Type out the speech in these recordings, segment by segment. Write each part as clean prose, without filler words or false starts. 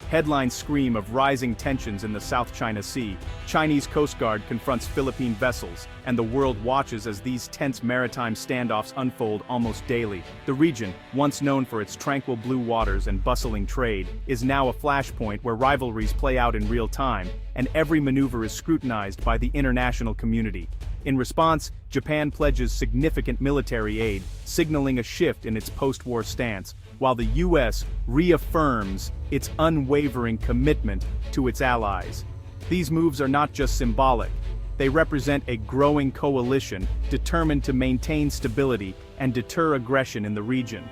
Headlines scream of rising tensions in the South China Sea. Chinese Coast Guard confronts Philippine vessels, and the world watches as these tense maritime standoffs unfold almost daily. The region, once known for its tranquil blue waters and bustling trade, is now a flashpoint where rivalries play out in real time, and every maneuver is scrutinized by the international community. In response, Japan pledges significant military aid, signaling a shift in its post-war stance, while the U.S. reaffirms its unwavering commitment to its allies. These moves are not just symbolic. They represent a growing coalition determined to maintain stability and deter aggression in the region.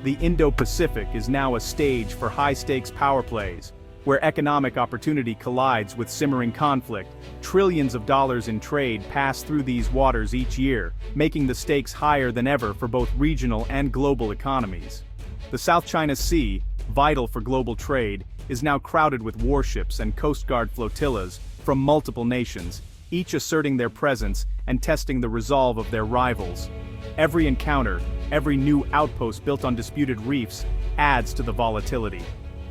The Indo-Pacific is now a stage for high-stakes power plays, where economic opportunity collides with simmering conflict. Trillions of dollars in trade pass through these waters each year, making the stakes higher than ever for both regional and global economies. The South China Sea, vital for global trade, is now crowded with warships and Coast Guard flotillas from multiple nations, each asserting their presence and testing the resolve of their rivals. Every encounter, every new outpost built on disputed reefs, adds to the volatility.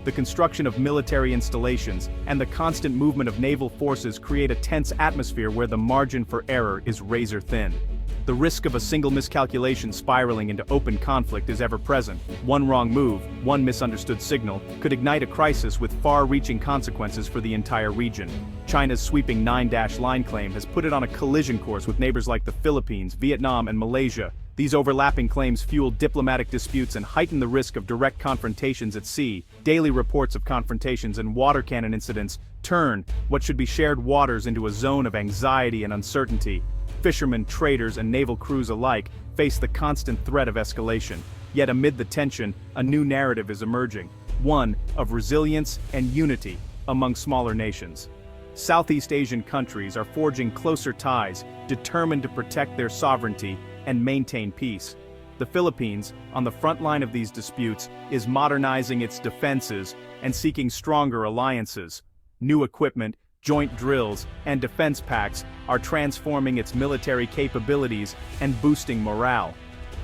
The construction of military installations and the constant movement of naval forces create a tense atmosphere where the margin for error is razor thin. The risk of a single miscalculation spiraling into open conflict is ever present. One wrong move, one misunderstood signal, could ignite a crisis with far-reaching consequences for the entire region. China's sweeping 9-line claim has put it on a collision course with neighbors like the Philippines, Vietnam, and Malaysia. These overlapping claims fuel diplomatic disputes and heighten the risk of direct confrontations at sea. Daily reports of confrontations and water cannon incidents turn what should be shared waters into a zone of anxiety and uncertainty. Fishermen, traders, and naval crews alike face the constant threat of escalation. Yet amid the tension, a new narrative is emerging, one of resilience and unity among smaller nations. Southeast Asian countries are forging closer ties, determined to protect their sovereignty and maintain peace. The Philippines, on the front line of these disputes, is modernizing its defenses and seeking stronger alliances. New equipment, joint drills, and defense pacts are transforming its military capabilities and boosting morale.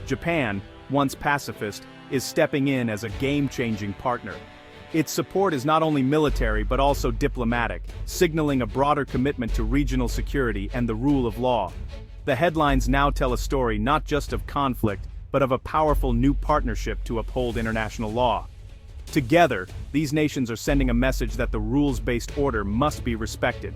Japan, once pacifist, is stepping in as a game-changing partner. Its support is not only military but also diplomatic, signaling a broader commitment to regional security and the rule of law. The headlines now tell a story not just of conflict, but of a powerful new partnership to uphold international law. Together, these nations are sending a message that the rules-based order must be respected.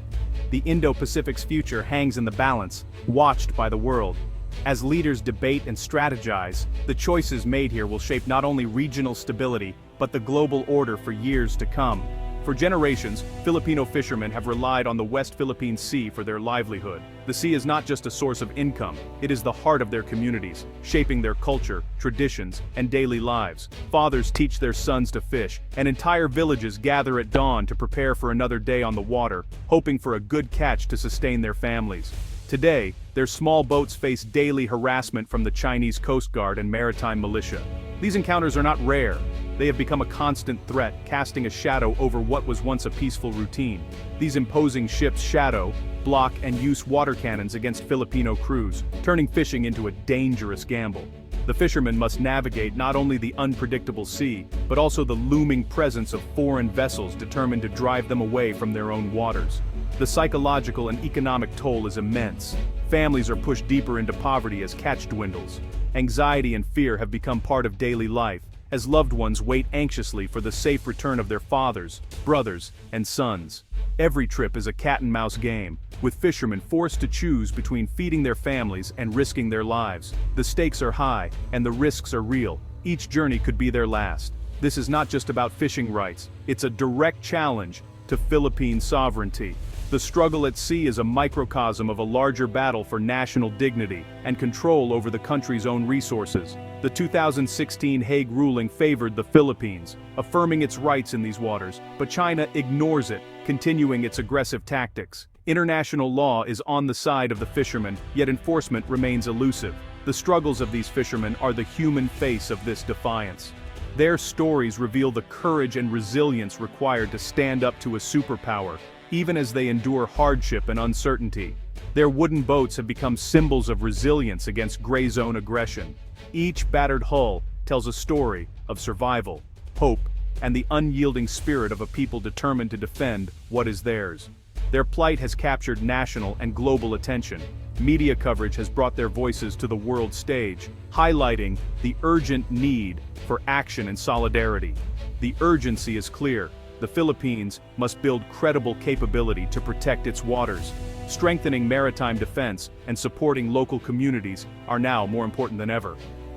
The Indo-Pacific's future hangs in the balance, watched by the world. As leaders debate and strategize, the choices made here will shape not only regional stability, but the global order for years to come. For generations, Filipino fishermen have relied on the West Philippine Sea for their livelihood. The sea is not just a source of income, it is the heart of their communities, shaping their culture, traditions, and daily lives. Fathers teach their sons to fish, and entire villages gather at dawn to prepare for another day on the water, hoping for a good catch to sustain their families. Today, their small boats face daily harassment from the Chinese Coast Guard and maritime militia. These encounters are not rare. They have become a constant threat, casting a shadow over what was once a peaceful routine. These imposing ships shadow, block, and use water cannons against Filipino crews, turning fishing into a dangerous gamble. The fishermen must navigate not only the unpredictable sea, but also the looming presence of foreign vessels determined to drive them away from their own waters. The psychological and economic toll is immense. Families are pushed deeper into poverty as catch dwindles. Anxiety and fear have become part of daily life, as loved ones wait anxiously for the safe return of their fathers, brothers, and sons. Every trip is a cat-and-mouse game, with fishermen forced to choose between feeding their families and risking their lives. The stakes are high, and the risks are real. Each journey could be their last. This is not just about fishing rights, it's a direct challenge to Philippine sovereignty. The struggle at sea is a microcosm of a larger battle for national dignity and control over the country's own resources. The 2016 Hague ruling favored the Philippines, affirming its rights in these waters, but China ignores it, continuing its aggressive tactics. International law is on the side of the fishermen, yet enforcement remains elusive. The struggles of these fishermen are the human face of this defiance. Their stories reveal the courage and resilience required to stand up to a superpower, even as they endure hardship and uncertainty. Their wooden boats have become symbols of resilience against gray zone aggression. Each battered hull tells a story of survival, hope, and the unyielding spirit of a people determined to defend what is theirs. Their plight has captured national and global attention. Media coverage has brought their voices to the world stage, highlighting the urgent need for action and solidarity. The urgency is clear. The Philippines must build credible capability to protect its waters. Strengthening maritime defense and supporting local communities are now more important than ever.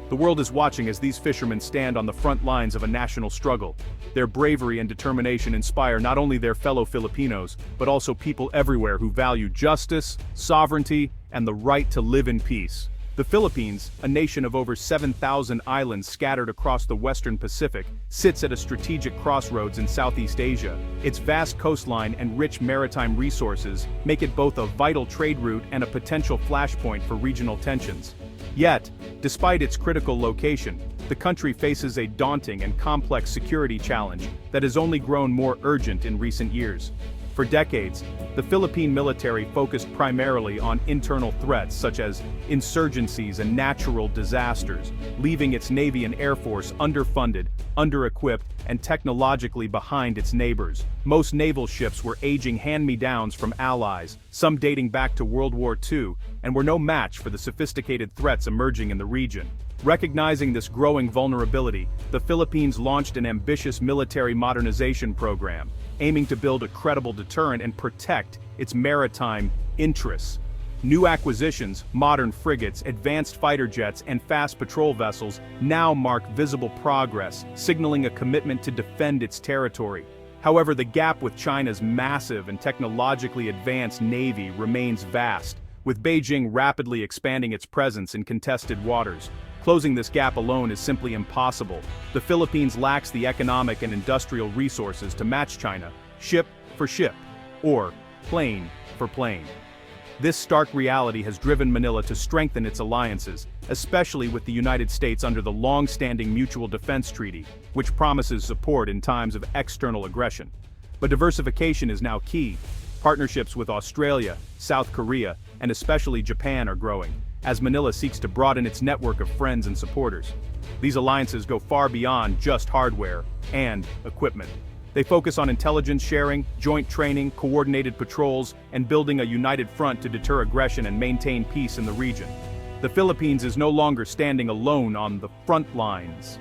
The world is watching as these fishermen stand on the front lines of a national struggle. Their bravery and determination inspire not only their fellow Filipinos, but also people everywhere who value justice, sovereignty, and the right to live in peace. The Philippines, a nation of over 7,000 islands scattered across the western Pacific, sits at a strategic crossroads in Southeast Asia. Its vast coastline and rich maritime resources make it both a vital trade route and a potential flashpoint for regional tensions. Yet, despite its critical location, the country faces a daunting and complex security challenge that has only grown more urgent in recent years. For decades, the Philippine military focused primarily on internal threats such as insurgencies and natural disasters, leaving its Navy and Air Force underfunded, under-equipped, and technologically behind its neighbors. Most naval ships were aging hand-me-downs from allies, some dating back to World War II, and were no match for the sophisticated threats emerging in the region. Recognizing this growing vulnerability, the Philippines launched an ambitious military modernization program, aiming to build a credible deterrent and protect its maritime interests. New acquisitions, modern frigates, advanced fighter jets, and fast patrol vessels now mark visible progress, signaling a commitment to defend its territory. However, the gap with China's massive and technologically advanced navy remains vast, with Beijing rapidly expanding its presence in contested waters. Closing this gap alone is simply impossible. The Philippines lacks the economic and industrial resources to match China, ship for ship, or plane for plane. This stark reality has driven Manila to strengthen its alliances, especially with the United States under the long-standing Mutual Defense Treaty, which promises support in times of external aggression. But diversification is now key. Partnerships with Australia, South Korea, and especially Japan are growing, as Manila seeks to broaden its network of friends and supporters. These alliances go far beyond just hardware and equipment. They focus on intelligence sharing, joint training, coordinated patrols, and building a united front to deter aggression and maintain peace in the region. The Philippines is no longer standing alone on the front lines.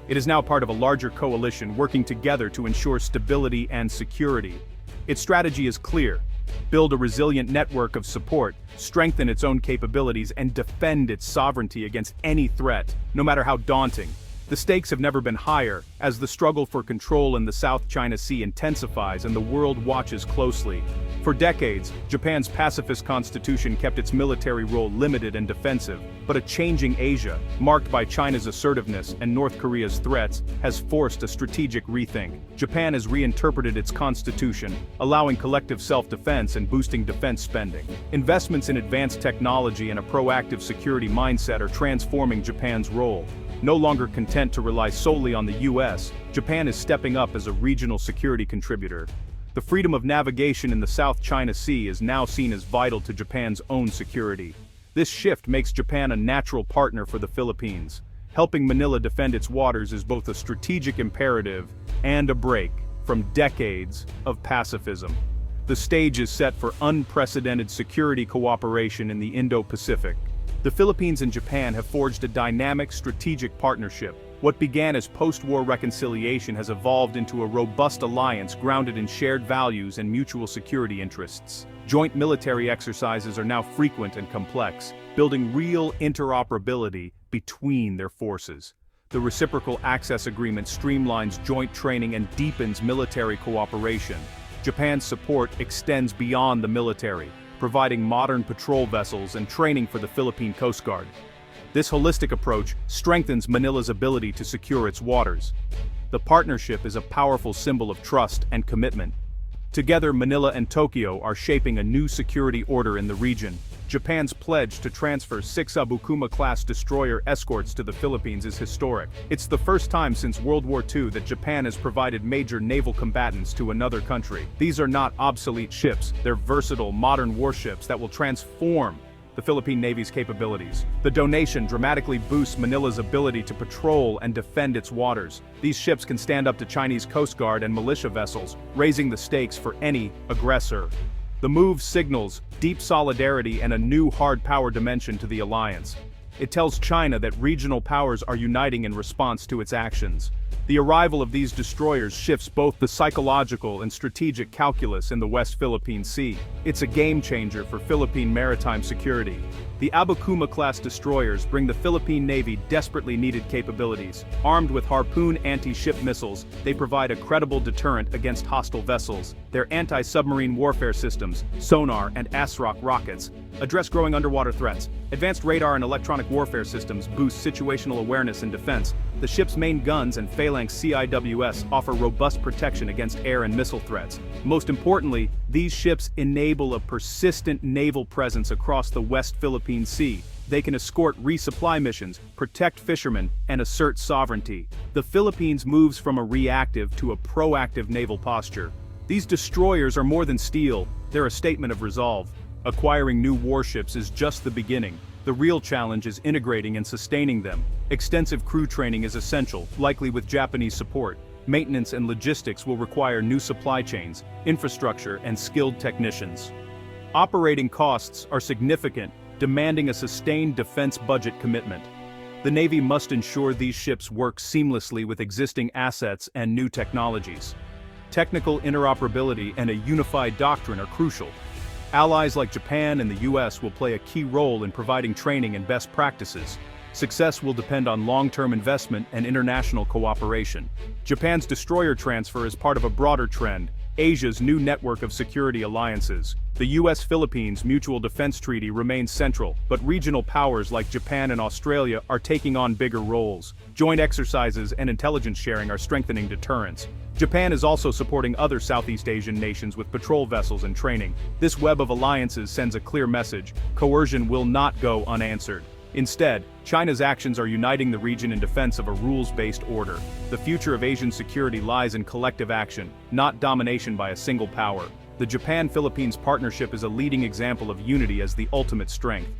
It is now part of a larger coalition working together to ensure stability and security. Its strategy is clear: build a resilient network of support, strengthen its own capabilities, and defend its sovereignty against any threat, no matter how daunting. The stakes have never been higher, as the struggle for control in the South China Sea intensifies and the world watches closely. For decades, Japan's pacifist constitution kept its military role limited and defensive, but a changing Asia, marked by China's assertiveness and North Korea's threats, has forced a strategic rethink. Japan has reinterpreted its constitution, allowing collective self-defense and boosting defense spending. Investments in advanced technology and a proactive security mindset are transforming Japan's role. No longer content to rely solely on the US, Japan is stepping up as a regional security contributor. The freedom of navigation in the South China Sea is now seen as vital to Japan's own security. This shift makes Japan a natural partner for the Philippines. Helping Manila defend its waters is both a strategic imperative and a break from decades of pacifism. The stage is set for unprecedented security cooperation in the Indo-Pacific. The Philippines and Japan have forged a dynamic strategic partnership. What began as post-war reconciliation has evolved into a robust alliance grounded in shared values and mutual security interests. Joint military exercises are now frequent and complex, building real interoperability between their forces. The Reciprocal Access Agreement streamlines joint training and deepens military cooperation. Japan's support extends beyond the military, providing modern patrol vessels and training for the Philippine Coast Guard. This holistic approach strengthens Manila's ability to secure its waters. The partnership is a powerful symbol of trust and commitment. Together, Manila and Tokyo are shaping a new security order in the region. Japan's pledge to transfer 6 Abukuma-class destroyer escorts to the Philippines is historic. It's the first time since World War II that Japan has provided major naval combatants to another country. These are not obsolete ships, they're versatile, modern warships that will transform the Philippine Navy's capabilities. The donation dramatically boosts Manila's ability to patrol and defend its waters. These ships can stand up to Chinese Coast Guard and militia vessels, raising the stakes for any aggressor. The move signals deep solidarity and a new hard power dimension to the alliance. It tells China that regional powers are uniting in response to its actions. The arrival of these destroyers shifts both the psychological and strategic calculus in the West Philippine Sea. It's a game-changer for Philippine maritime security. The Abukuma-class destroyers bring the Philippine Navy desperately needed capabilities. Armed with Harpoon anti-ship missiles, they provide a credible deterrent against hostile vessels. Their anti-submarine warfare systems, sonar and ASROC rockets, address growing underwater threats. Advanced radar and electronic warfare systems boost situational awareness and defense. The ship's main guns and phalanx CIWS offer robust protection against air and missile threats. Most importantly, these ships enable a persistent naval presence across the West Philippine Sea. They can escort resupply missions, protect fishermen, and assert sovereignty. The Philippines moves from a reactive to a proactive naval posture. These destroyers are more than steel, they're a statement of resolve. Acquiring new warships is just the beginning. The real challenge is integrating and sustaining them. Extensive crew training is essential, likely with Japanese support. Maintenance and logistics will require new supply chains, infrastructure, and skilled technicians. Operating costs are significant, demanding a sustained defense budget commitment. The Navy must ensure these ships work seamlessly with existing assets and new technologies. Technical interoperability and a unified doctrine are crucial. Allies like Japan and the US will play a key role in providing training and best practices. Success will depend on long-term investment and international cooperation. Japan's destroyer transfer is part of a broader trend, Asia's new network of security alliances. The US-Philippines Mutual Defense Treaty remains central, but regional powers like Japan and Australia are taking on bigger roles. Joint exercises and intelligence sharing are strengthening deterrence. Japan is also supporting other Southeast Asian nations with patrol vessels and training. This web of alliances sends a clear message: coercion will not go unanswered. Instead, China's actions are uniting the region in defense of a rules-based order. The future of Asian security lies in collective action, not domination by a single power. The Japan-Philippines partnership is a leading example of unity as the ultimate strength.